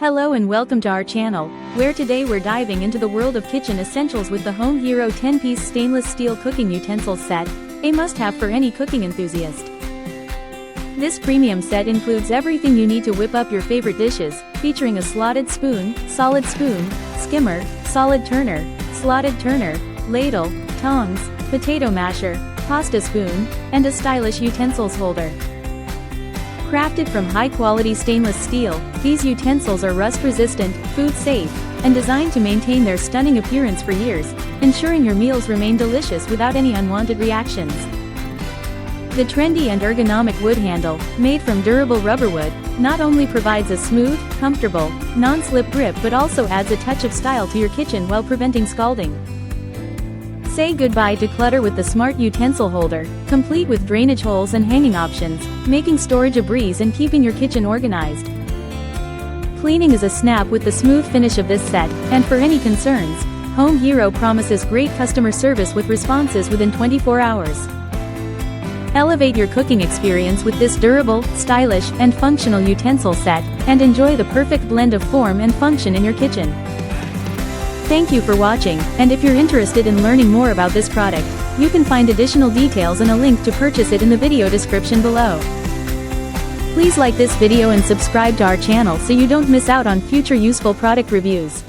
Hello and welcome to our channel, where today we're diving into the world of kitchen essentials with the Home Hero 10-piece stainless steel cooking utensils set, a must-have for any cooking enthusiast. This premium set includes everything you need to whip up your favorite dishes, featuring a slotted spoon, solid spoon, skimmer, solid turner, slotted turner, ladle, tongs, potato masher, pasta spoon, and a stylish utensils holder. Crafted from high-quality stainless steel, these utensils are rust-resistant, food-safe, and designed to maintain their stunning appearance for years, ensuring your meals remain delicious without any unwanted reactions. The trendy and ergonomic wood handle, made from durable rubber wood, not only provides a smooth, comfortable, non-slip grip but also adds a touch of style to your kitchen while preventing scalding. Say goodbye to clutter with the smart utensil holder, complete with drainage holes and hanging options, making storage a breeze and keeping your kitchen organized. Cleaning is a snap with the smooth finish of this set, and for any concerns, Home Hero promises great customer service with responses within 24 hours. Elevate your cooking experience with this durable, stylish, and functional utensil set, and enjoy the perfect blend of form and function in your kitchen. Thank you for watching, and if you're interested in learning more about this product, you can find additional details and a link to purchase it in the video description below. Please like this video and subscribe to our channel so you don't miss out on future useful product reviews.